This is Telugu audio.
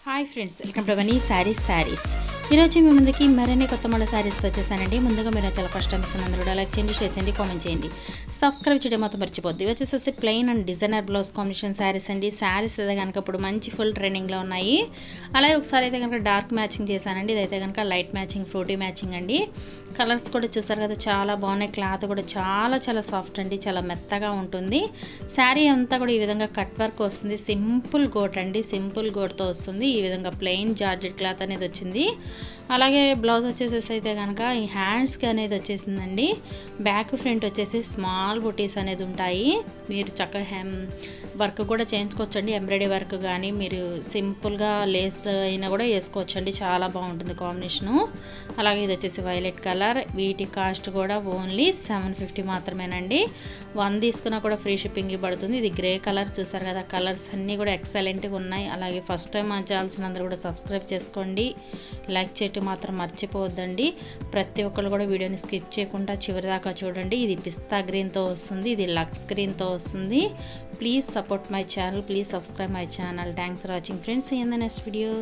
Hi friends, welcome to Vani Sarees. ఈరోజు మీ ముందుకి మరిన్ని కొత్త మళ్ళీ శారీస్తో వచ్చేసానండి. ముందుగా మీరు చాలా ఫస్ట్ టైం ఇస్తున్నందుకు కూడా లైక్ చేయండి, షేర్ చేయండి, కామెంట్ చేయండి, సబ్స్క్రైబ్ చేయడం మాత్రం మర్చిపోద్ది. వచ్చేసేసి plain and designer blouse combination saris అండి. శారీస్ అయితే కనుక ఇప్పుడు మంచి ఫుల్ ట్రెండింగ్లో ఉన్నాయి. అలాగే ఒకసారి అయితే కనుక డార్క్ మ్యాచింగ్ చేశానండి. ఇదైతే కనుక లైట్ మ్యాచింగ్, ఫ్రూటీ మ్యాచింగ్ అండి. కలర్స్ కూడా చూసారు కదా, చాలా బాగున్నాయి. క్లాత్ కూడా చాలా సాఫ్ట్ అండి, చాలా మెత్తగా ఉంటుంది. శారీ అంతా కూడా ఈ విధంగా కట్ వర్క్ వస్తుంది. సింపుల్ గోట్ అండి, సింపుల్ గోట్తో వస్తుంది. ఈ విధంగా ప్లెయిన్ జార్జెట్ క్లాత్ అనేది వచ్చింది. అలాగే బ్లౌజ్ వచ్చేసేసి అయితే కనుక ఈ హ్యాండ్స్కి అనేది వచ్చేసిందండి. బ్యాక్ ఫ్రంట్ వచ్చేసి స్మాల్ బుటీస్ అనేది ఉంటాయి. మీరు చక్కగా వర్క్ కూడా చేయించుకోవచ్చండి. ఎంబ్రాయిడరీ వర్క్ కానీ మీరు సింపుల్గా లేస్ అయినా కూడా వేసుకోవచ్చండి. చాలా బాగుంటుంది కాంబినేషను. అలాగే ఇది వచ్చేసి వైలెట్ కలర్. వీటి కాస్ట్ కూడా ఓన్లీ 750 మాత్రమేనండి. 1 తీసుకున్నా కూడా ఫ్రీ షిప్పింగ్ పడుతుంది. ఇది గ్రే కలర్ చూసారు కదా, కలర్స్ అన్నీ కూడా ఎక్సలెంట్గా ఉన్నాయి. అలాగే ఫస్ట్ టైం మా ఛానల్స్ అందరూ కూడా సబ్స్క్రైబ్ చేసుకోండి, లైక్ చేయటం మాత్రం మర్చిపోవద్దండి. ప్రతి ఒక్కరు కూడా వీడియోని స్కిప్ చేయకుండా చివరి దాకా చూడండి. ఇది పిస్తా గ్రీన్తో వస్తుంది, ఇది లక్స్ గ్రీన్తో వస్తుంది. Please support my channel, please subscribe my channel. Thanks for watching friends. In the next video.